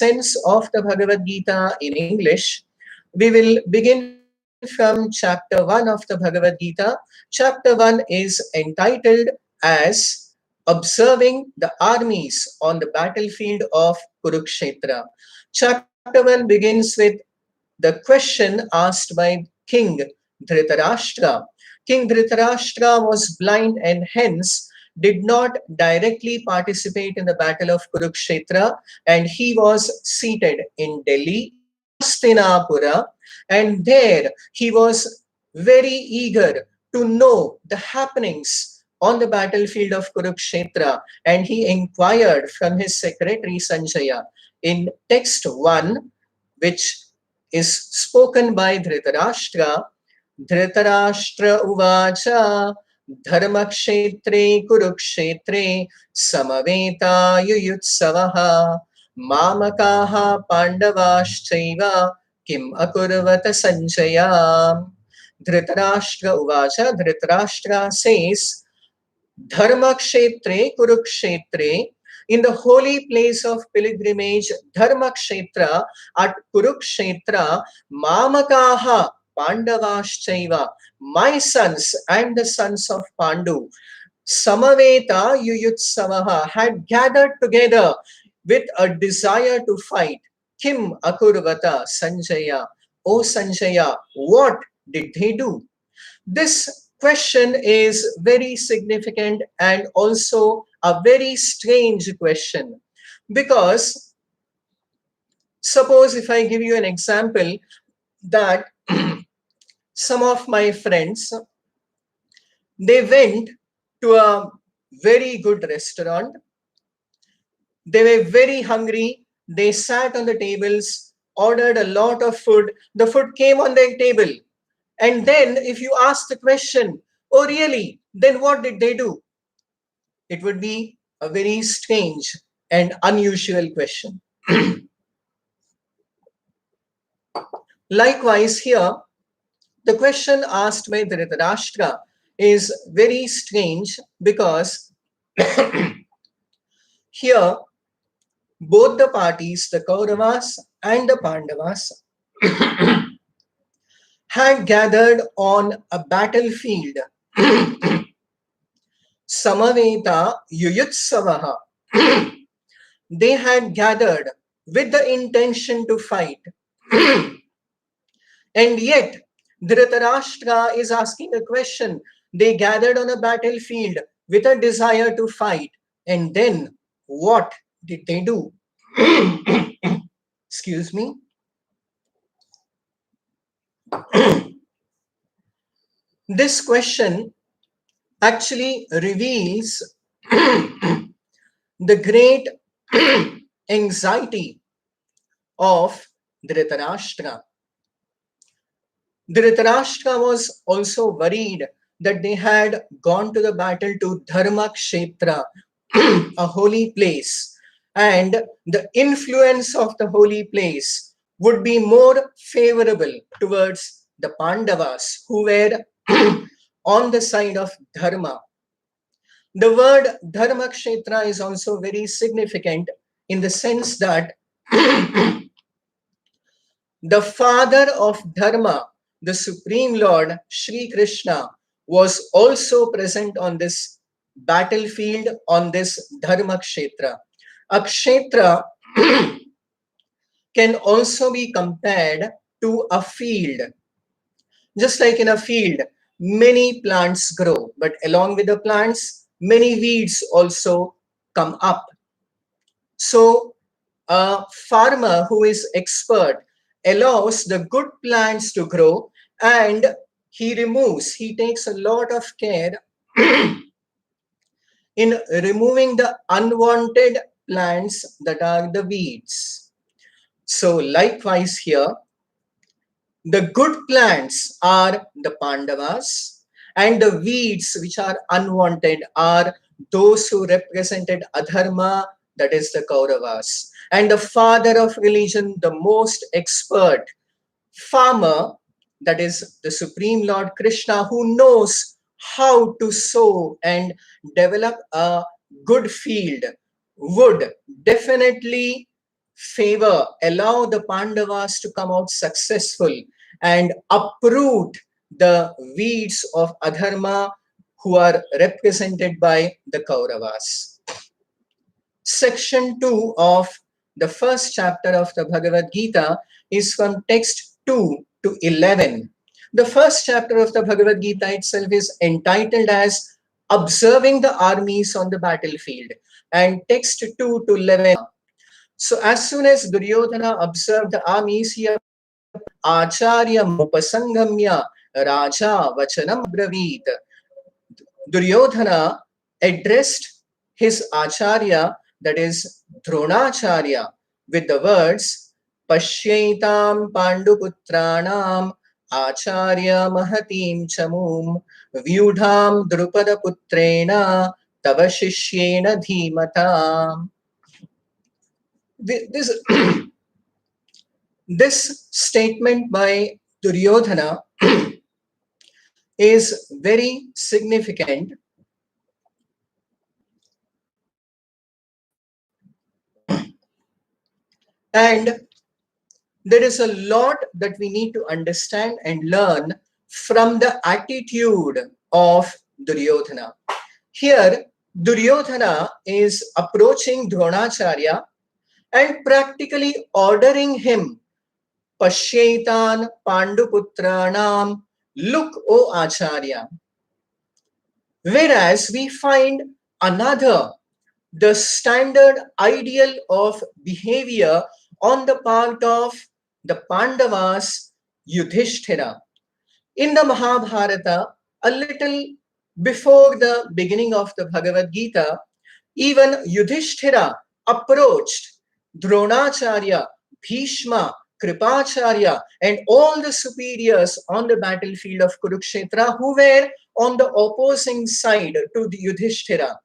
sense of the Bhagavad Gita in English. We will begin from chapter 1 of the Bhagavad Gita. Chapter 1 is entitled as Observing the Armies on the Battlefield of Kurukshetra. Chapter 1 begins with the question asked by King Dhritarashtra. King Dhritarashtra was blind and hence did not directly participate in the battle of Kurukshetra, and he was seated in Delhi, Hastinapura, and there he was very eager to know the happenings on the battlefield of Kurukshetra, and he inquired from his secretary Sanjaya in text 1, which is spoken by Dhritarashtra. Dhritarashtra uvacha dharmakshetre kurukshetre samaveta yuyutsavaha mamakaha pandavaschaiva kim akurvata sanjaya. Dhritarashtra uvacha, Dhritarashtra says, Dharmakshetre Kurukshetre, in the holy place of pilgrimage, Dharmakshetra at Kurukshetra, Mamakaha Pandavaschaiva, my sons and the sons of Pandu, Samaveta Yuyutsavaha, had gathered together with a desire to fight. Kim Akurvata Sanjaya, O Sanjaya, what did they do? This question is very significant and also a very strange question, because suppose if I give you an example that some of my friends, they went to a very good restaurant, they were very hungry, they sat on the tables, ordered a lot of food, the food came on their table, and then if you ask the question, oh really, then what did they do? It would be a very strange and unusual question. Likewise here, the question asked by Dhritarashtra is very strange, because here both the parties, the Kauravas and the Pandavas, had gathered on a battlefield. Samaveta Yuyutsavaha. They had gathered with the intention to fight. And yet, Dhritarashtra is asking a question. They gathered on a battlefield with a desire to fight. And then, what did they do? Excuse me. This question actually reveals the great anxiety of Dhritarashtra. Dhritarashtra was also worried that they had gone to the battle to Dharmakshetra, a holy place, and the influence of the holy place would be more favorable towards the Pandavas, who were on the side of Dharma. The word Dharmakshetra is also very significant in the sense that the father of Dharma, the Supreme Lord Shri Krishna, was also present on this battlefield, on this Dharmakshetra. A kshetra can also be compared to a field. Just like in a field, many plants grow, but along with the plants, many weeds also come up. So a farmer who is expert allows the good plants to grow, and he takes a lot of care in removing the unwanted plants that are the weeds. So likewise here, the good plants are the Pandavas, and the weeds which are unwanted are those who represented adharma, that is the Kauravas. And the father of religion, the most expert farmer, that is the Supreme Lord Krishna, who knows how to sow and develop a good field, would definitely favor, allow the Pandavas to come out successful and uproot the weeds of adharma who are represented by the Kauravas. Section 2 of the first chapter of the Bhagavad Gita is from text 2 to 11. The first chapter of the Bhagavad Gita itself is entitled as Observing the Armies on the Battlefield, and text 2 to 11. So as soon as Duryodhana observed the armies, he Acharya Upasangamya Raja Vachanam Bravit. Duryodhana addressed his Acharya, that is Dronacharya, with the words Pashyaitam Panduputranam Acharya Mahatim Chamum Vyudham Drupada Putrena Tava Shishyena Dhimata. This, this statement by Duryodhana is very significant, and there is a lot that we need to understand and learn from the attitude of Duryodhana. Here, Duryodhana is approaching Dronacharya and practically ordering him, Pashyaitan Panduputranam, look, O Acharya. Whereas we find another, the standard ideal of behavior on the part of the Pandavas, Yudhishthira. In the Mahabharata, a little before the beginning of the Bhagavad Gita, even Yudhishthira approached Dronacharya, Bhishma, Kripacharya, and all the superiors on the battlefield of Kurukshetra who were on the opposing side to the Yudhishthira.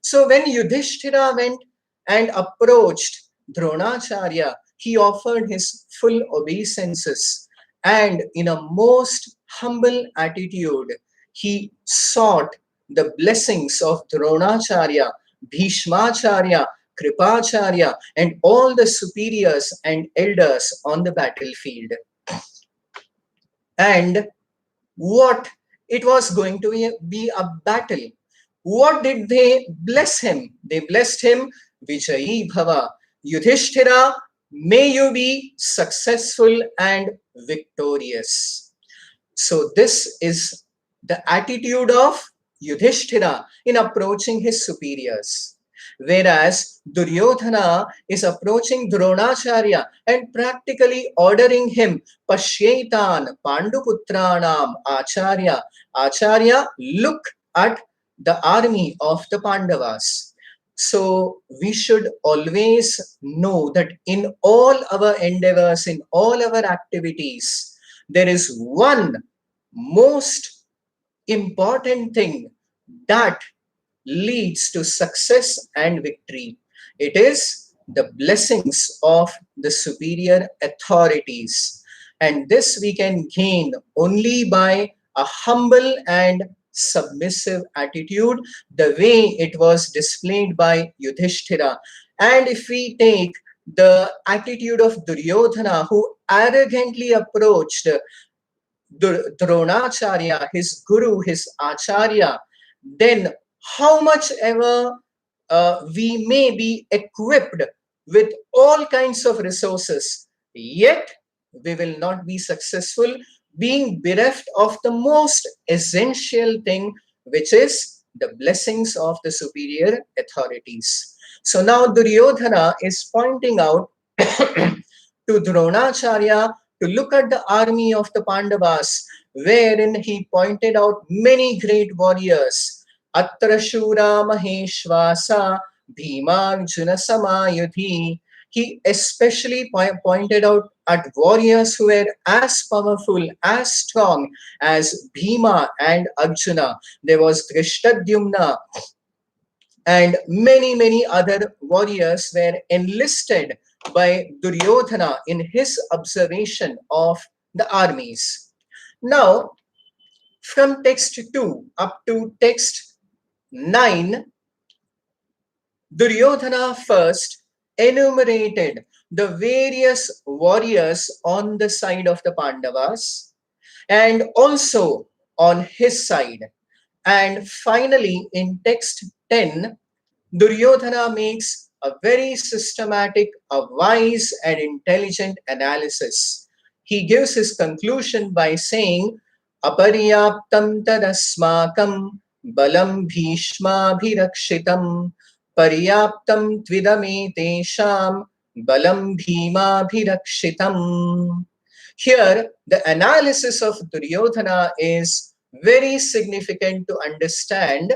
So when Yudhishthira went and approached Dronacharya, he offered his full obeisances, and in a most humble attitude, he sought the blessings of Dronacharya, Bhishmacharya, Kripacharya, and all the superiors and elders on the battlefield. And what it was going to be a battle. What did they bless him? They blessed him, Vijayi Bhava. Yudhishthira, may you be successful and victorious. So this is the attitude of Yudhishthira in approaching his superiors. Whereas Duryodhana is approaching Dronacharya and practically ordering him, Pashyaitan Panduputranam Acharya. Acharya, look at the army of the Pandavas. So we should always know that in all our endeavors, in all our activities, there is one most important thing that leads to success and victory. It is the blessings of the superior authorities. And this we can gain only by a humble and submissive attitude, the way it was displayed by Yudhishthira. And if we take the attitude of Duryodhana, who arrogantly approached Dronacharya, his guru, his acharya, then how much ever we may be equipped with all kinds of resources, yet we will not be successful, being bereft of the most essential thing, which is the blessings of the superior authorities. So now Duryodhana is pointing out to Dronacharya to look at the army of the Pandavas, wherein he pointed out many great warriors. Atra Shura Maheshvasa Bhimarjuna Samayudhi. He especially pointed out at warriors who were as powerful, as strong as Bhima and Arjuna. There was Drishtadyumna, and many other warriors were enlisted by Duryodhana in his observation of the armies. Now, from text 2 up to text 9, Duryodhana first enumerated the various warriors on the side of the Pandavas and also on his side. And finally, in text 10, Duryodhana makes a very systematic, a wise and intelligent analysis. He gives his conclusion by saying, Aparyaptam tadasmakam balam bhishmabhirakshitam paryaptam tvidame balam bhimabhirakshitam. Here, the analysis of Duryodhana is very significant to understand.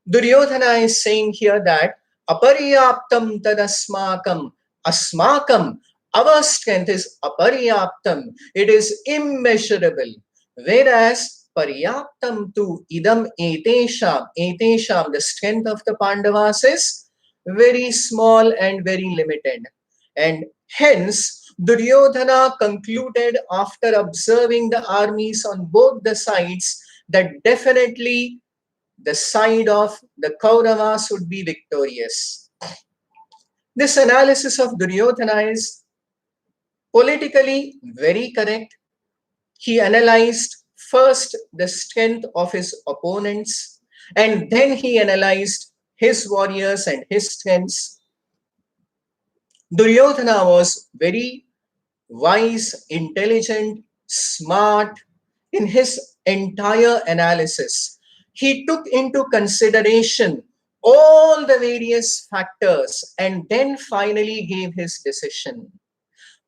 Duryodhana is saying here that aparyaptam tadasmakam, asmakam, our strength is aparyaptam, it is immeasurable. Whereas paryaptam tu idam etesham, the strength of the Pandavas is very small and very limited. And hence, Duryodhana concluded after observing the armies on both the sides that definitely the side of the Kauravas would be victorious. This analysis of Duryodhana is politically very correct. He analyzed first the strength of his opponents and then he analyzed his warriors and his strengths. Duryodhana was very wise, intelligent, smart in his entire analysis. He took into consideration all the various factors and then finally gave his decision.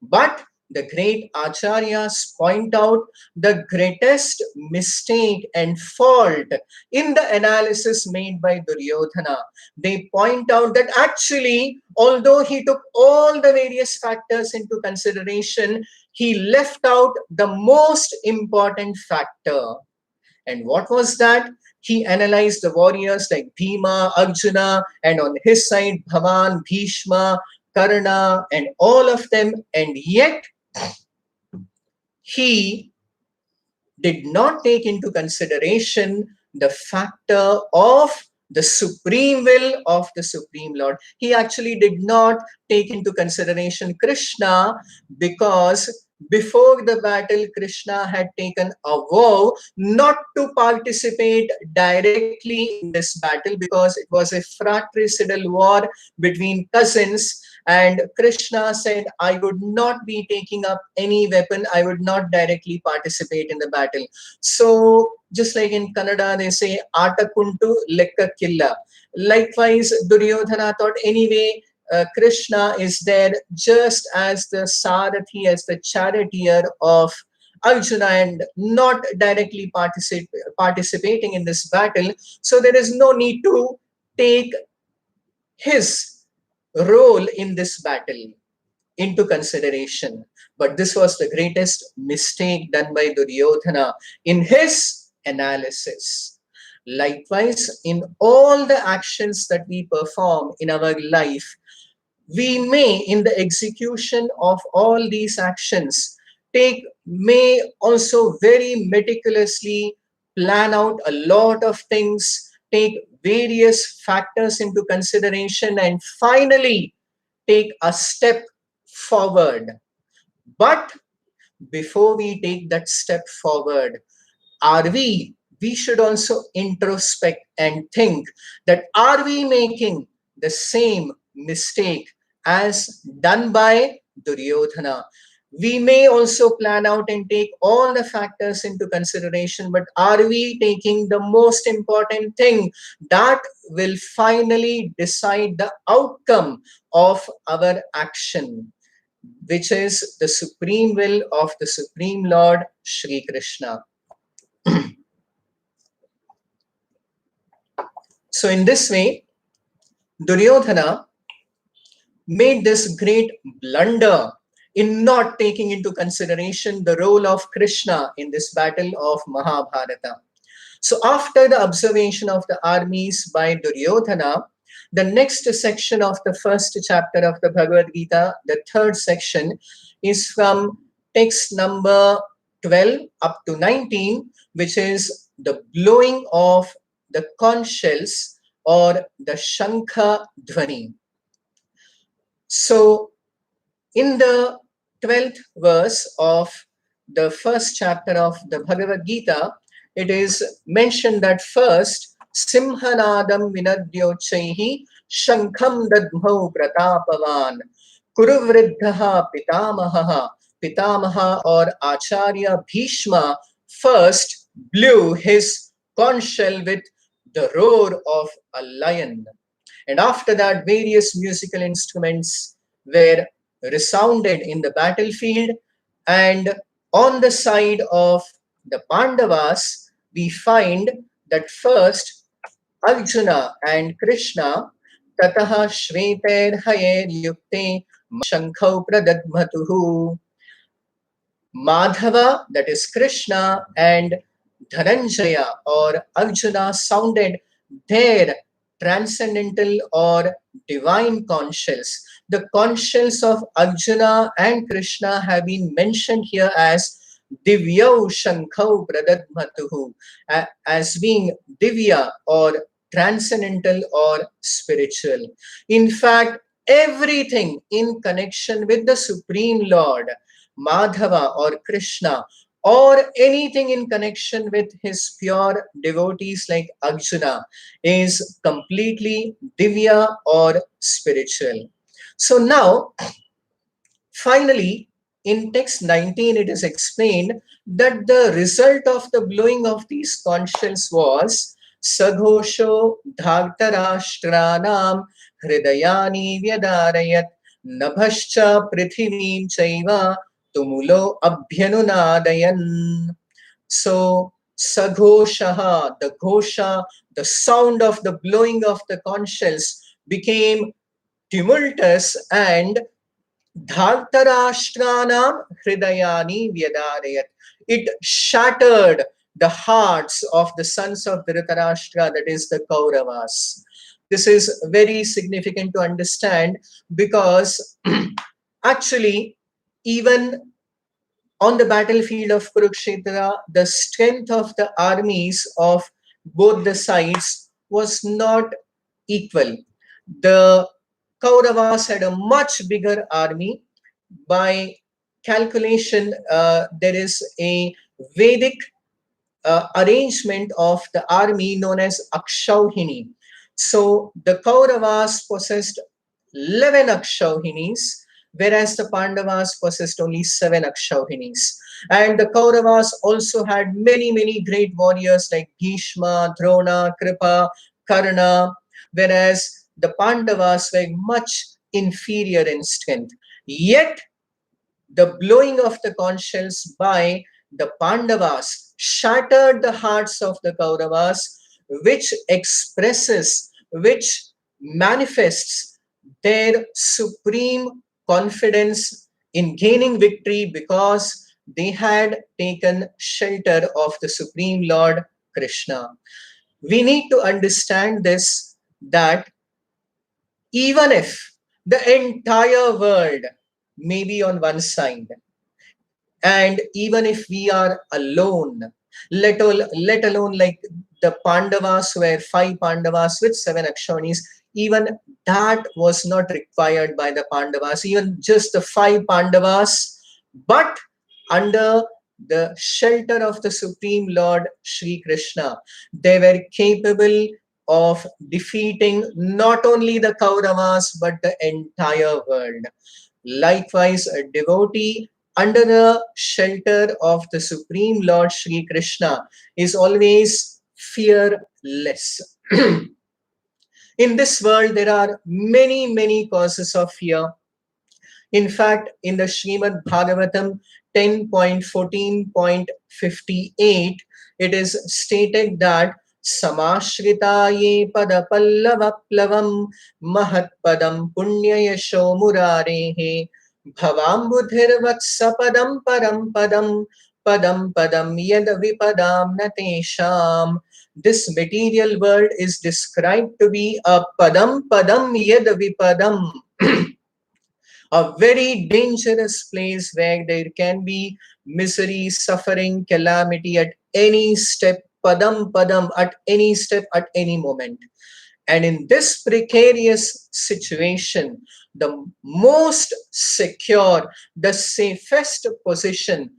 But the great acharyas point out the greatest mistake and fault in the analysis made by Duryodhana. They point out that actually, although he took all the various factors into consideration, he left out the most important factor. And what was that? He analyzed the warriors like Bhima, Arjuna, and on his side, Bhavan, Bhishma, Karna, and all of them, and yet he did not take into consideration the factor of the supreme will of the Supreme Lord. He actually did not take into consideration Krishna because before the battle, Krishna had taken a vow not to participate directly in this battle because it was a fratricidal war between cousins. And Krishna said, I would not be taking up any weapon. I would not directly participate in the battle. So just like in Kannada, they say, Ata kuntu lekka killa. Likewise, Duryodhana thought, anyway, Krishna is there just as the Sarathi, as the charioteer of Arjuna and not directly participating in this battle. So there is no need to take his role in this battle into consideration. But this was the greatest mistake done by Duryodhana in his analysis. Likewise, in all the actions that we perform in our life, we may, in the execution of all these actions, may also very meticulously plan out a lot of things, take various factors into consideration, and finally take a step forward. But before we take that step forward, we should also introspect and think that are we making the same mistake as done by Duryodhana? We may also plan out and take all the factors into consideration, but are we taking the most important thing that will finally decide the outcome of our action, which is the supreme will of the Supreme Lord Shri Krishna? So in this way, Duryodhana made this great blunder in not taking into consideration the role of Krishna in this battle of Mahabharata. So after the observation of the armies by Duryodhana, the next section of the first chapter of the Bhagavad Gita, the third section, is from text number 12 up to 19, which is the blowing of the conch shells or the Shankha Dhvani. So In the 12th verse of the first chapter of the Bhagavad Gita, it is mentioned that first, Simhanadam vinadyochaihi shankham dadmau pratapavan kuruvriddhaha pitamaha. Pitamaha or Acharya Bhishma first blew his conch shell with the roar of a lion. And after that, various musical instruments were resounded in the battlefield. And on the side of the Pandavas, we find that first Arjuna and Krishna tataha shveter hayer yukte shankau pradadmatuhu. Madhava, that is Krishna, and Dhananjaya or Arjuna sounded their transcendental or divine conch shells. The conch shells of Arjuna and Krishna have been mentioned here as Divyau Shankau Pradadmatuhu, as being Divya or transcendental or spiritual. In fact, everything in connection with the Supreme Lord, Madhava or Krishna, or anything in connection with his pure devotees like Arjuna is completely divya or spiritual. So now, finally, in text 19, it is explained that the result of the blowing of these conch shells was Saghosho Dhagtarashtranam Hridayani Vyadarayat Nabhascha Prithivim Chaiva Tumulo Abhyanunadayan. So Saghoshaha, the Ghosha, the sound of the blowing of the conch shells became tumultuous, and Dhartarashtraanam Hridayani Vyadarayat. It shattered the hearts of the sons of Dhritarashtra, that is the Kauravas. This is very significant to understand because actually, even on the battlefield of Kurukshetra, the strength of the armies of both the sides was not equal. The Kauravas had a much bigger army. By calculation, there is a Vedic arrangement of the army known as Akshauhini. So the Kauravas possessed 11 Akshauhinis, whereas the Pandavas possessed only 7 Akshauhinis. And the Kauravas also had many, many great warriors like Bhishma, Drona, Kripa, Karna, whereas the Pandavas were much inferior in strength. Yet the blowing of the conch shells by the Pandavas shattered the hearts of the Kauravas, which expresses, which manifests their supreme confidence in gaining victory because they had taken shelter of the Supreme Lord Krishna. We need to understand this, that even if the entire world may be on one side, and even if we are alone, let alone like the Pandavas were 5 Pandavas with 7 Akshonis, even that was not required by the Pandavas, even just the 5 Pandavas, but under the shelter of the Supreme Lord Sri Krishna, they were capable of defeating not only the Kauravas but the entire world. Likewise, a devotee under the shelter of the Supreme Lord Sri Krishna is always fearless. In this world, there are many, many causes of fear. In fact, in the Srimad Bhagavatam 10.14.58, it is stated that Samashritaye padapallavaplavam mahatpadam punyayasho murarehe bhavambudhirvatsapadam param padam padam padam yad vipadam natesham. This material world is described to be a padam padam yad vipadam, a very dangerous place where there can be misery, suffering, calamity at any step, padam padam, at any step, at any moment. And in this precarious situation, the most secure, the safest position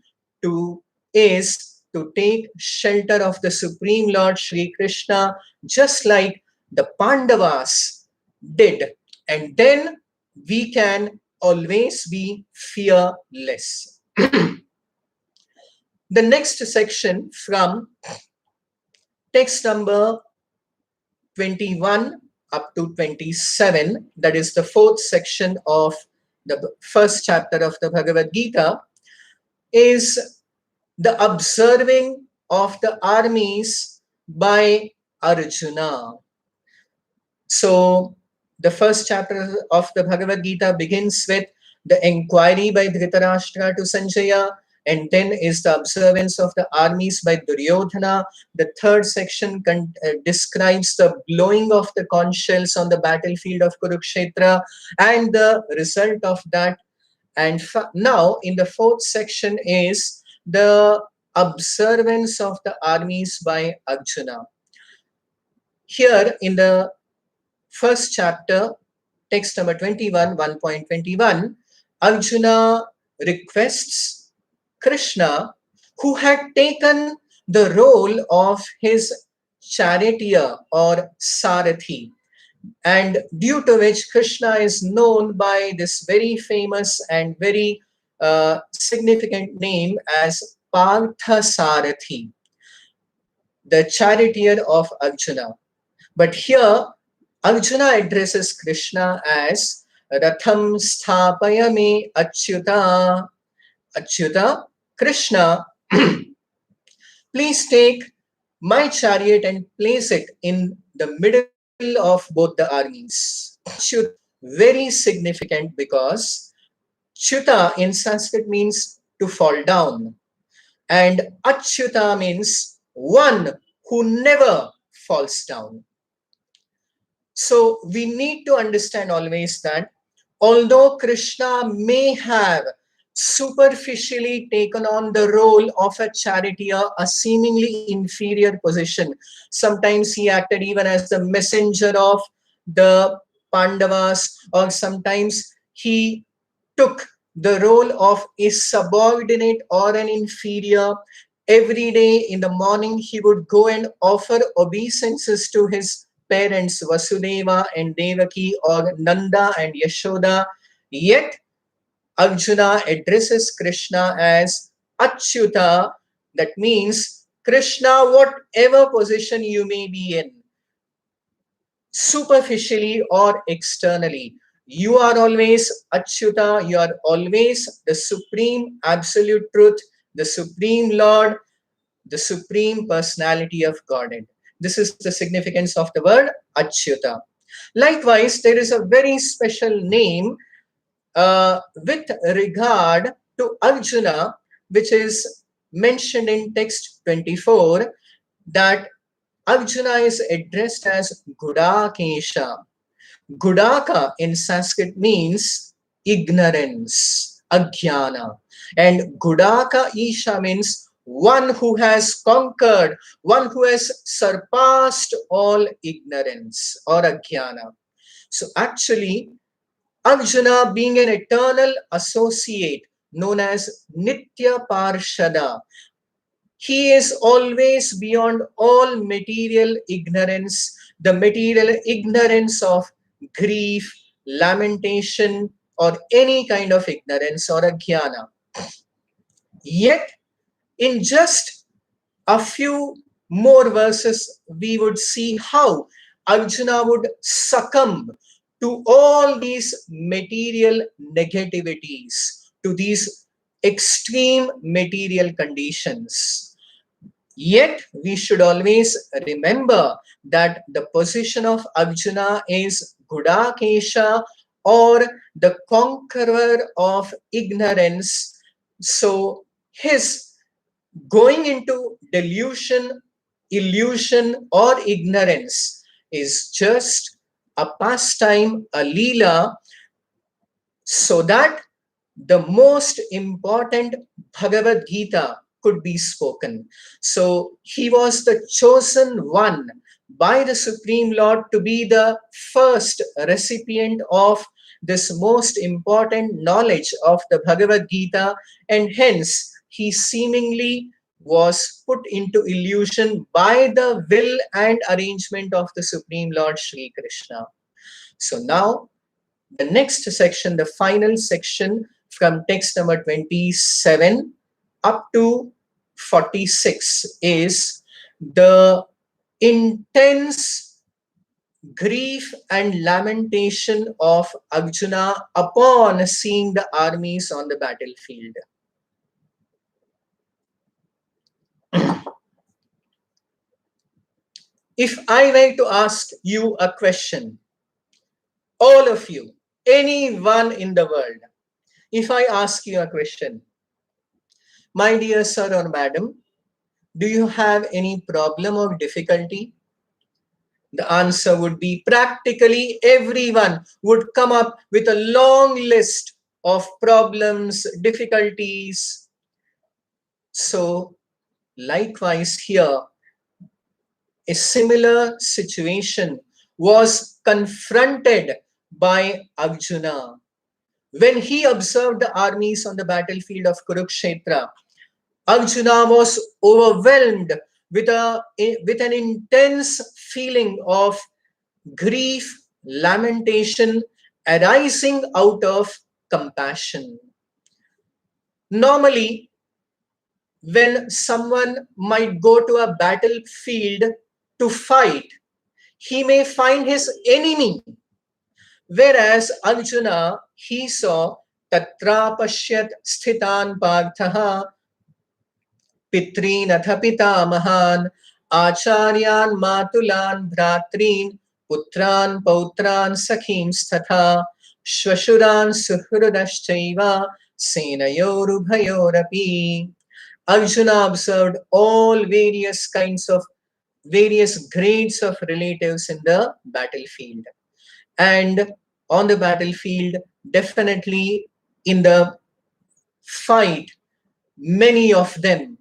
to is to take shelter of the Supreme Lord Sri Krishna, just like the Pandavas did. And then we can always be fearless. The next section from text number 21 up to 27, that is the fourth section of the first chapter of the Bhagavad Gita, is the observing of the armies by Arjuna. So the first chapter of the Bhagavad Gita begins with the inquiry by Dhritarashtra to Sanjaya, and then is the observance of the armies by Duryodhana. The third section describes the blowing of the conch shells on the battlefield of Kurukshetra and the result of that. And now in the fourth section is the observance of the armies by Arjuna. Here in the first chapter, text number 21, 1.21, Arjuna requests Krishna, who had taken the role of his charioteer or Sarathi, and due to which Krishna is known by this very famous and very significant name as Partha Sarathi, the charioteer of Arjuna. But here Arjuna addresses Krishna as Ratham Sthapaya Me Achyuta. Achyuta, Krishna, please take my chariot and place it in the middle of both the armies. Achyuta, very significant because Chuta in Sanskrit means to fall down, and Achyuta means one who never falls down. So we need to understand always that although Krishna may have superficially taken on the role of a charioteer, a seemingly inferior position, sometimes he acted even as the messenger of the Pandavas, or sometimes he took the role of a subordinate or an inferior. Every day in the morning, he would go and offer obeisances to his parents Vasudeva and Devaki, or Nanda and Yashoda. Yet Arjuna addresses Krishna as Achyuta. That means, Krishna, whatever position you may be in, superficially or externally, you are always Achyuta, you are always the supreme absolute truth, the supreme Lord, the supreme personality of Godhead. This is the significance of the word Achyuta. Likewise, there is a very special name with regard to Arjuna, which is mentioned in text 24, that Arjuna is addressed as Gudakesha. Gudaka in Sanskrit means ignorance, ajnana. And Gudaka Isha means one who has conquered, one who has surpassed all ignorance or ajnana. So actually, Arjuna, being an eternal associate known as Nitya Parshada, he is always beyond all material ignorance, the material ignorance of grief, lamentation, or any kind of ignorance or ajnana. Yet, in just a few more verses, we would see how Arjuna would succumb to all these material negativities, to these extreme material conditions. Yet, we should always remember that the position of Arjuna is Gudakesha, or the conqueror of ignorance. So, his going into delusion, illusion, or ignorance is just a pastime, a leela, so that the most important Bhagavad Gita could be spoken. So he was the chosen one by the Supreme Lord to be the first recipient of this most important knowledge of the Bhagavad Gita, and hence he seemingly was put into illusion by the will and arrangement of the Supreme Lord Sri Krishna. So now the next section, the final section from text number 27 up to 46 is the intense grief and lamentation of Arjuna upon seeing the armies on the battlefield. If I were to ask you a question, all of you, anyone in the world, if I ask you a question, my dear sir or madam, do you have any problem or difficulty? The answer would be practically everyone would come up with a long list of problems, difficulties. So, likewise, here, a similar situation was confronted by Arjuna. When he observed the armies on the battlefield of Kurukshetra, Arjuna was overwhelmed with an intense feeling of grief, lamentation arising out of compassion. Normally, when someone might go to a battlefield to fight, he may find his enemy. Whereas Arjuna, he saw Tatra Pashyat Sthitan Parthaha Pitrin atha pitamahan Acharyan Matulan Bhratrin Putran Pautran Sakhim Statha Shvashuran Suhrudaschaiva Senayorubhayorapi. Arjuna observed all various grades of relatives in the battlefield. And on the battlefield, definitely in the fight, many of them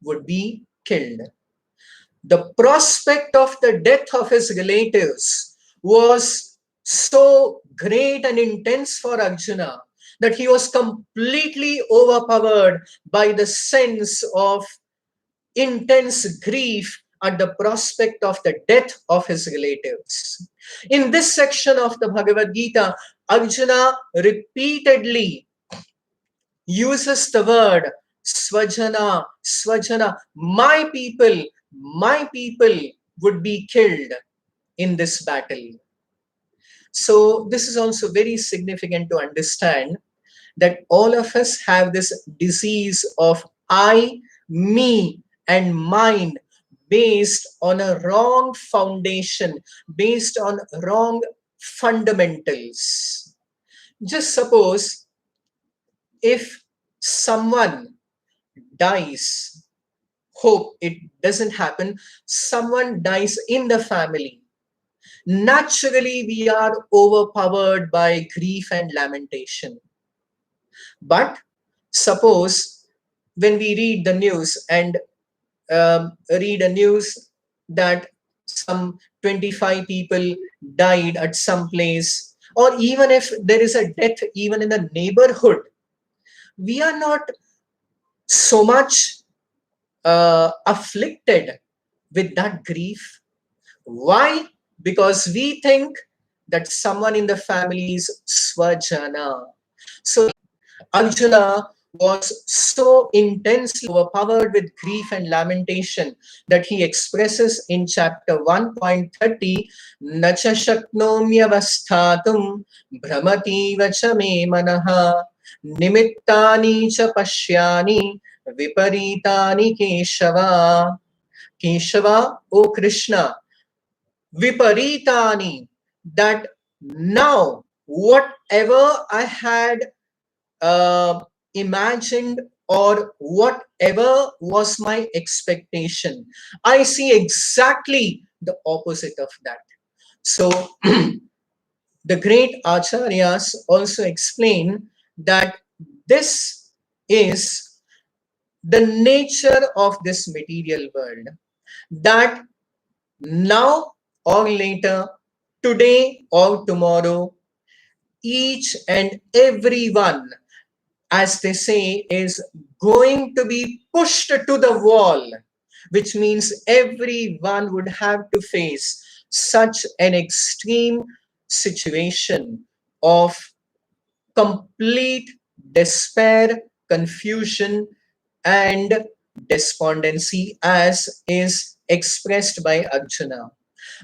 would be killed. The prospect of the death of his relatives was so great and intense for Arjuna that he was completely overpowered by the sense of intense grief at the prospect of the death of his relatives. In this section of the Bhagavad Gita, Arjuna repeatedly uses the word Swajana, Swajana, my people would be killed in this battle. So this is also very significant to understand that all of us have this disease of I, me, and mine based on a wrong foundation, based on wrong fundamentals. Just suppose if someone dies, hope it doesn't happen, someone dies in the family. Naturally, we are overpowered by grief and lamentation. But suppose when we read the news and read a news that some 25 people died at some place, or even if there is a death even in the neighborhood, we are not so much afflicted with that grief. Why? Because we think that someone in the family is Swajana. So Arjuna was so intensely overpowered with grief and lamentation that he expresses in chapter 1.30, Nacha Shaknomyavasthatum Brahmati Vacha me manaha Nimittani cha pashyani Viparitani Keshava. Keshava, O Krishna, Viparitani, that now whatever I had imagined or whatever was my expectation, I see exactly the opposite of that. So the great acharyas also explain that this is the nature of this material world, that Now or later, today or tomorrow, each and every one, as they say, is going to be pushed to the wall, which means everyone would have to face such an extreme situation of complete despair, confusion, and despondency, as is expressed by Arjuna.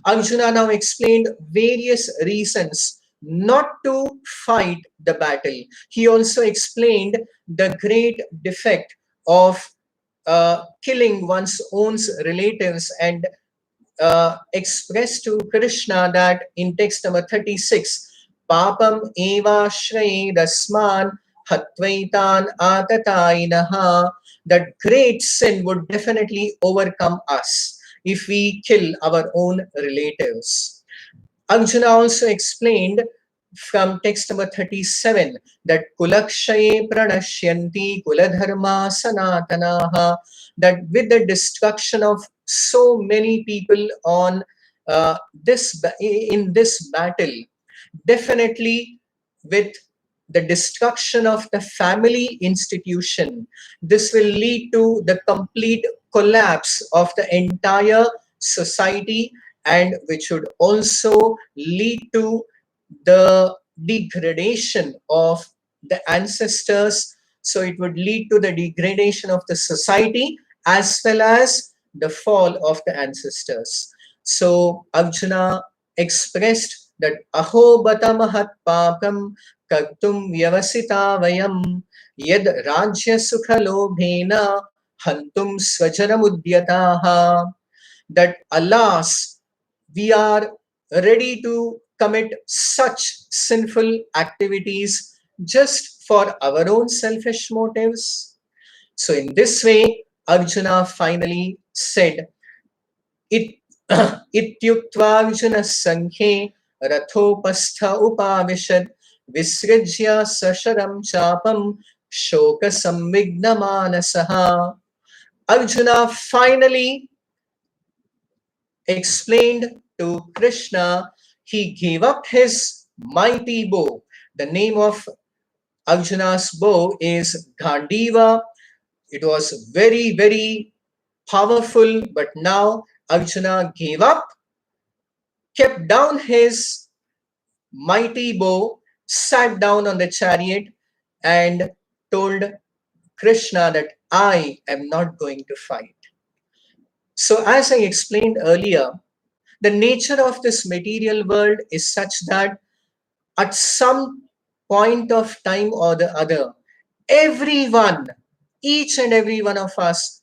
Arjuna now explained various reasons not to fight the battle. He also explained the great defect of killing one's own relatives, and expressed to Krishna that in text number 36, Papam eva shray dasman hatvaitan atatainaha, that great sin would definitely overcome us if we kill our own relatives. Arjuna also explained from text number 37 that Kulakshaye pranashyanti kuladharma sanatanaha, that with the destruction of so many people on in this battle, definitely with the destruction of the family institution, this will lead to the complete collapse of the entire society, and which would also lead to the degradation of the ancestors. So it would lead to the degradation of the society as well as the fall of the ancestors. So Arjuna expressed that aho bata mahat papam kartum vyavasita vayam yad rajya sukha lobhena hantum swajaram, that alas, we are ready to commit such sinful activities just for our own selfish motives. So, in this way, Arjuna finally said, It Ityuktvarjuna Sankhe Rathopastha Upavishad Visrajya Sasharam Chapam Shoka Samvigna Manasaha. Arjuna finally explained to Krishna, he gave up his mighty bow. The name of Arjuna's bow is Gandiva. It was very, very powerful, but now Arjuna gave up, kept down his mighty bow, sat down on the chariot, and told Krishna that I am not going to fight. So, as I explained earlier, the nature of this material world is such that at some point of time or the other, everyone, each and every one of us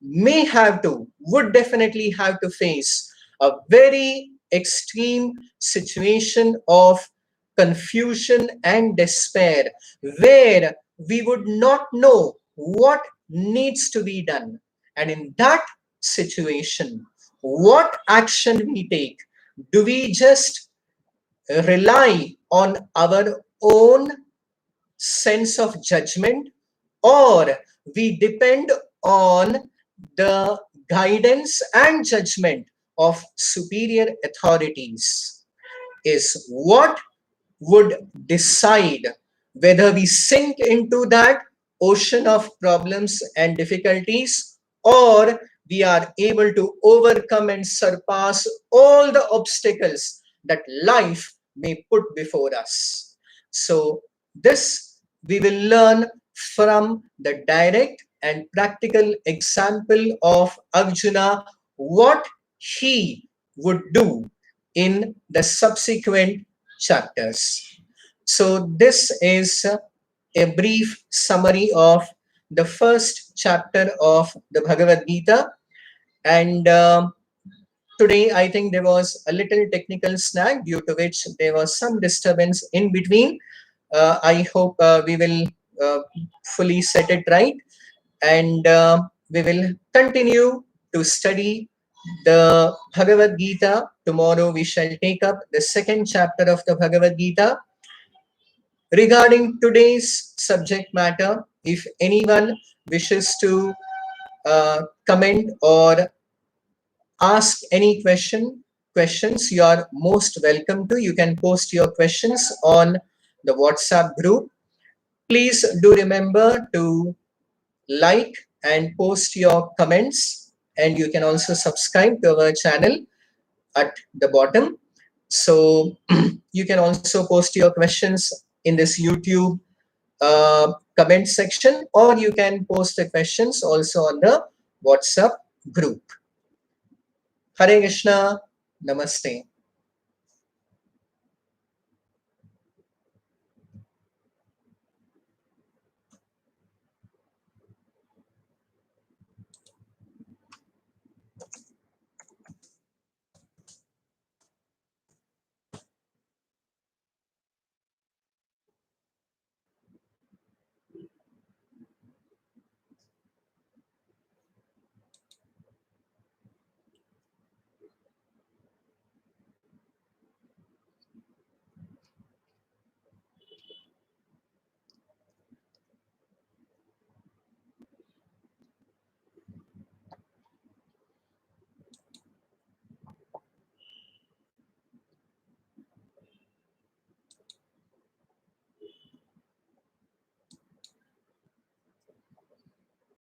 may have to, would definitely have to face a very extreme situation of confusion and despair, where we would not know what needs to be done. And in that situation, what action we take? Do we just rely on our own sense of judgment, or we depend on the guidance and judgment of superior authorities, is what would decide whether we sink into that ocean of problems and difficulties, or we are able to overcome and surpass all the obstacles that life may put before us. So, this we will learn from the direct and practical example of Arjuna, what he would do in the subsequent chapters. So, this is a brief summary of the first chapter of the Bhagavad Gita. And today, I think there was a little technical snag due to which there was some disturbance in between. I hope we will uh, fully set it right, and we will continue to study the Bhagavad Gita. Tomorrow we shall take up the second chapter of the Bhagavad Gita. Regarding today's subject matter, if anyone wishes to comment or ask any questions, you are most welcome to. You can post your questions on the WhatsApp group. Please do remember to like and post your comments, and you can also subscribe to our channel at the bottom. So you can also post your questions in this YouTube comment section, or you can post the questions also on the WhatsApp group. Hare Krishna. Namaste.